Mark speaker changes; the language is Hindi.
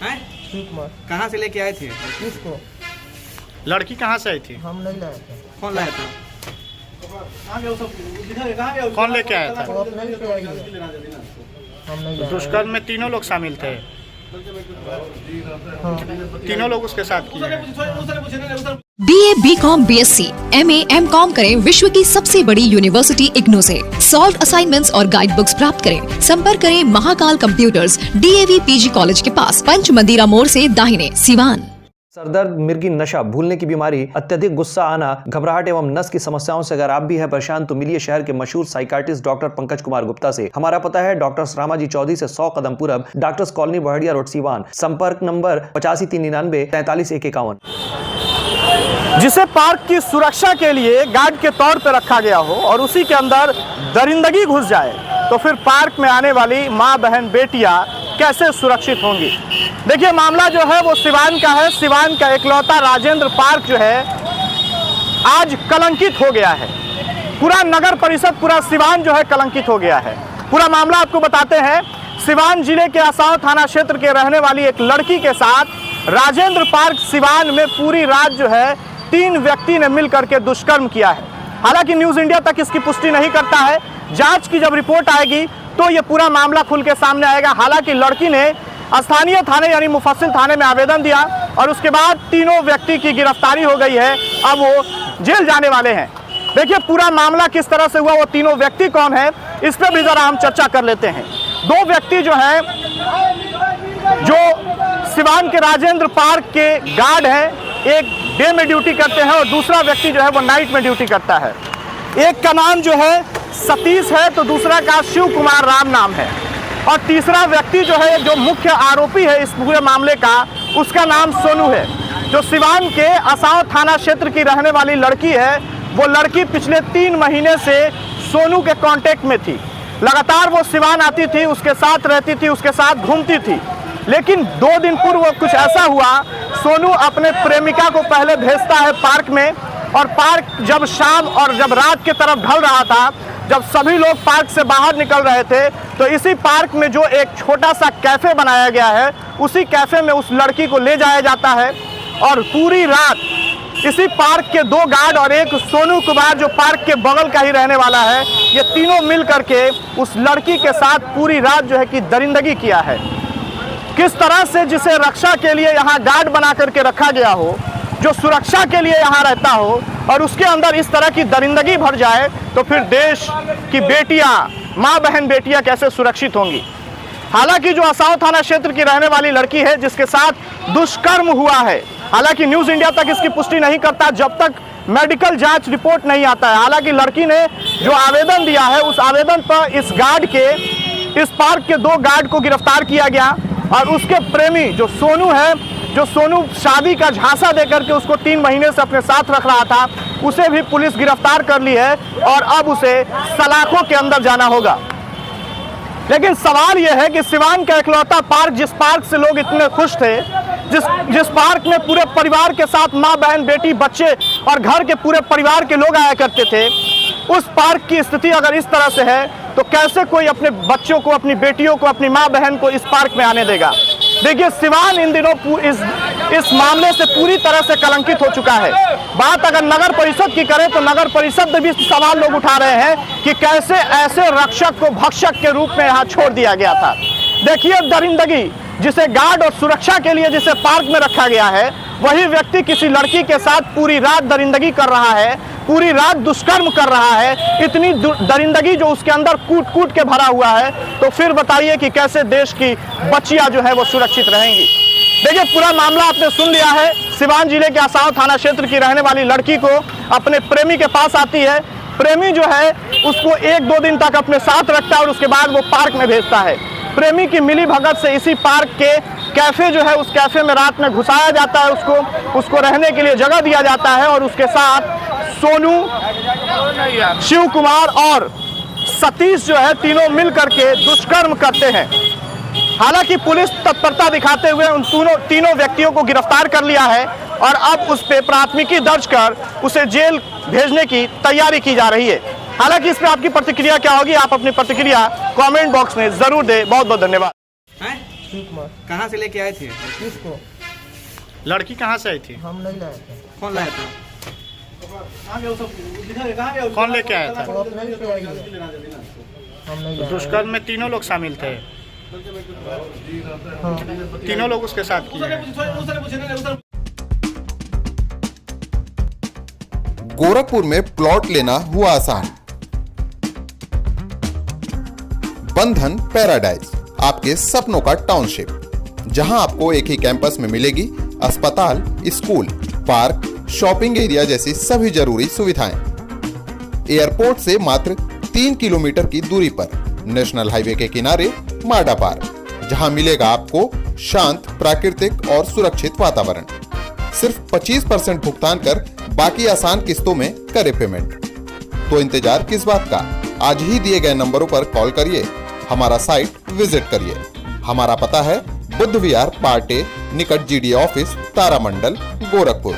Speaker 1: हैं?
Speaker 2: शिव कुमार।
Speaker 1: कहाँ से लेके आए थे?
Speaker 2: इसको
Speaker 3: लड़की कहाँ से आई थी?
Speaker 2: हम नहीं लाए थे।
Speaker 1: कौन लाया था?
Speaker 3: कौन लेके आया था?
Speaker 2: वो अपने ही से आई है। हम नहीं लाए।
Speaker 3: दुष्कर्म में तीनों लोग शामिल थे।
Speaker 2: हाँ।
Speaker 3: तीनों लोग उसके साथ किए हैं।
Speaker 4: BA, BCom, BSc, MA, MCom करें विश्व की सबसे बड़ी यूनिवर्सिटी इग्नू से। सॉल्व असाइनमेंट्स और गाइड बुक्स प्राप्त करें। संपर्क करें Mahakal computers, DAV PG college के पास, पंच मंदिरा मोड़ से दाहिने, सिवान।
Speaker 5: सरदर्द, मिर्गी, नशा, भूलने की बीमारी, अत्यधिक गुस्सा आना, घबराहट एवं नस की समस्याओं से अगर आप भी हैं परेशान तो मिलिए शहर के मशहूर साइकाट्रिस्ट डॉक्टर पंकज कुमार गुप्ता से। हमारा पता है डॉक्टर रामाजी चौधरी से 100 कदम पूरब, doctors colony Bahadiya road, Siwan. संपर्क नंबर 85 399 43 151।
Speaker 3: जिसे पार्क की सुरक्षा के लिए गार्ड के तौर पर रखा गया हो और उसी के अंदर दरिंदगी घुस जाए तो फिर पार्क में आने वाली माँ, बहन, बेटियां कैसे सुरक्षित होंगी? देखिए, मामला जो है वो सिवान का है। सिवान का इकलौता राजेंद्र पार्क जो है आज कलंकित हो गया है। पूरा नगर परिषद, पूरा सिवान जो है कलंकित हो गया है। पूरा मामला आपको बताते हैं। सिवान जिले के आसाव थाना क्षेत्र के रहने वाली एक लड़की के साथ राजेंद्र पार्क सिवान में पूरी रात जो है 3 व्यक्ति ने मिलकर के दुष्कर्म किया है। हालांकि न्यूज़ इंडिया तक इसकी पुष्टि नहीं करता है। जांच की जब रिपोर्ट आएगी तो ये पूरा मामला खुल के सामने आएगा। हालांकि लड़की ने स्थानीय थाने यानी मुफस्सिल थाने में आवेदन दिया और उसके बाद तीनों व्यक्ति की गिरफ्तारी हो गई है। अब वो जेल जाने वाले हैं। देखिए पूरा मामला किस तरह से हुआ, वो तीनों व्यक्ति कौन है, इस पर भी जरा हम चर्चा कर लेते हैं। 2 व्यक्ति जो हैं, जो सिवान के राजेंद्र पार्क के गार्ड हैं, एक डे में ड्यूटी करते हैं और दूसरा व्यक्ति जो है वो नाइट में ड्यूटी करता है। एक का नाम जो है सतीश है तो दूसरा का शिव कुमार राम नाम है और तीसरा व्यक्ति जो है, जो मुख्य आरोपी है इस पूरे मामले का, उसका नाम सोनू है। जो सिवान के आसाव थाना क्षेत्र की रहने वाली लड़की है, वो लड़की पिछले 3 महीने से सोनू के कांटेक्ट में थी। लगातार वो सिवान आती थी, उसके साथ रहती थी, उसके साथ घूमती थी। लेकिन 2 दिन पूर्व कुछ ऐसा हुआ, सोनू अपने प्रेमिका को पहले भेजता है पार्क में और पार्क जब शाम और जब रात की तरफ ढल रहा था, जब सभी लोग पार्क से बाहर निकल रहे थे, तो इसी पार्क में जो एक छोटा सा कैफ़े बनाया गया है, उसी कैफ़े में उस लड़की को ले जाया जाता है और पूरी रात इसी पार्क के 2 गार्ड और एक सोनू कुमार जो पार्क के बगल का ही रहने वाला है, ये तीनों मिल करके उस लड़की के साथ पूरी रात जो है कि दरिंदगी किया है। किस तरह से जिसे रक्षा के लिए यहाँ गार्ड बना करके रखा गया हो, जो सुरक्षा के लिए यहाँ रहता हो और उसके अंदर इस तरह की दरिंदगी भर जाए तो फिर देश की बेटियां, माँ, बहन, बेटियां कैसे सुरक्षित होंगी? हालांकि जो आसाव थाना क्षेत्र की रहने वाली लड़की है जिसके साथ दुष्कर्म हुआ है, हालांकि न्यूज़ इंडिया तक इसकी पुष्टि नहीं करता जब तक मेडिकल जांच रिपोर्ट नहीं आता है। हालांकि लड़की ने जो आवेदन दिया है, उस आवेदन पर इस गार्ड के, इस पार्क के 2 गार्ड को गिरफ्तार किया गया और उसके प्रेमी जो सोनू है, जो सोनू शादी का झांसा देकर के उसको 3 महीने से अपने साथ रख रहा था, उसे भी पुलिस गिरफ्तार कर ली है और अब उसे सलाखों के अंदर जाना होगा। लेकिन सवाल यह है कि सिवान का इकलौता पार्क, जिस पार्क से लोग इतने खुश थे, जिस पार्क में पूरे परिवार के साथ माँ, बहन, बेटी, बच्चे और घर के पूरे परिवार के लोग आया करते थे, उस पार्क की स्थिति अगर इस तरह से है तो कैसे कोई अपने बच्चों को, अपनी बेटियों को, अपनी माँ, बहन को इस पार्क में आने देगा? देखिए सिवान इन दिनों इस मामले से पूरी तरह से कलंकित हो चुका है। बात अगर नगर परिषद की करें तो नगर परिषद में भी सवाल लोग उठा रहे हैं कि कैसे ऐसे रक्षक को भक्षक के रूप में यहाँ छोड़ दिया गया था। देखिए दरिंदगी, जिसे गार्ड और सुरक्षा के लिए जिसे पार्क में रखा गया है, वही व्यक्ति किसी लड़की के साथ पूरी रात दरिंदगी कर रहा है, पूरी रात दुष्कर्म कर रहा है। इतनी दरिंदगी जो उसके अंदर कूट कूट के भरा हुआ है, तो फिर बताइए कि कैसे देश की बच्चियां जो है वो सुरक्षित रहेंगी। देखिए पूरा मामला आपने सुन लिया है। सिवान जिले के आसाव थाना क्षेत्र की रहने वाली लड़की को अपने प्रेमी के पास आती है। प्रेमी जो है उसको 1-2 दिन तक अपने साथ रखता है और उसके बाद वो पार्क में भेजता है। प्रेमी की मिली भगत से इसी पार्क के कैफे जो है, उस कैफे में रात में घुसाया जाता है, उसको रहने के लिए जगह दिया जाता है और उसके साथ सोनू, शिव कुमार और सतीश जो है, तीनों मिल करके दुष्कर्म करते हैं। हालांकि पुलिस तत्परता दिखाते हुए उन तीनों व्यक्तियों को गिरफ्तार कर लिया है और अब उस पर प्राथमिकी दर्ज कर उसे जेल भेजने की तैयारी की जा रही है। हालांकि इस पर आपकी प्रतिक्रिया क्या होगी, आप अपनी प्रतिक्रिया कमेंट बॉक्स में जरूर दें। बहुत बहुत धन्यवाद।
Speaker 2: शिव कुमार।
Speaker 1: कहाँ से लेके आए थे?
Speaker 2: किसको?
Speaker 3: लड़की कहाँ से आई थी?
Speaker 2: हम नहीं लाए थे।
Speaker 1: कौन लाया था?
Speaker 3: कौन लेके आया था?
Speaker 2: वो अपने ही से आई है। हम नहीं लाए।
Speaker 3: दुष्कर्म में तीनों लोग शामिल थे।
Speaker 2: हाँ।
Speaker 3: तीनों लोग उसके साथ किए हैं।
Speaker 6: गोरखपुर में प्लॉट लेना हुआ आसान। बंधन पैराडाइज, आपके सपनों का टाउनशिप, जहां आपको एक ही कैंपस में मिलेगी अस्पताल, स्कूल, पार्क, शॉपिंग एरिया जैसी सभी जरूरी सुविधाएं। एयरपोर्ट से मात्र 3 किलोमीटर की दूरी पर नेशनल हाईवे के किनारे माडा पार्क, जहां मिलेगा आपको शांत, प्राकृतिक और सुरक्षित वातावरण। सिर्फ 25% भुगतान कर बाकी आसान किस्तों में करे पेमेंट। तो इंतजार किस बात का? आज ही दिए गए नंबरों पर कॉल करिए, हमारा साइट विजिट करिए। हमारा पता है बुद्ध विहार पार्टे निकट GDA ऑफिस, तारामंडल, गोरखपुर।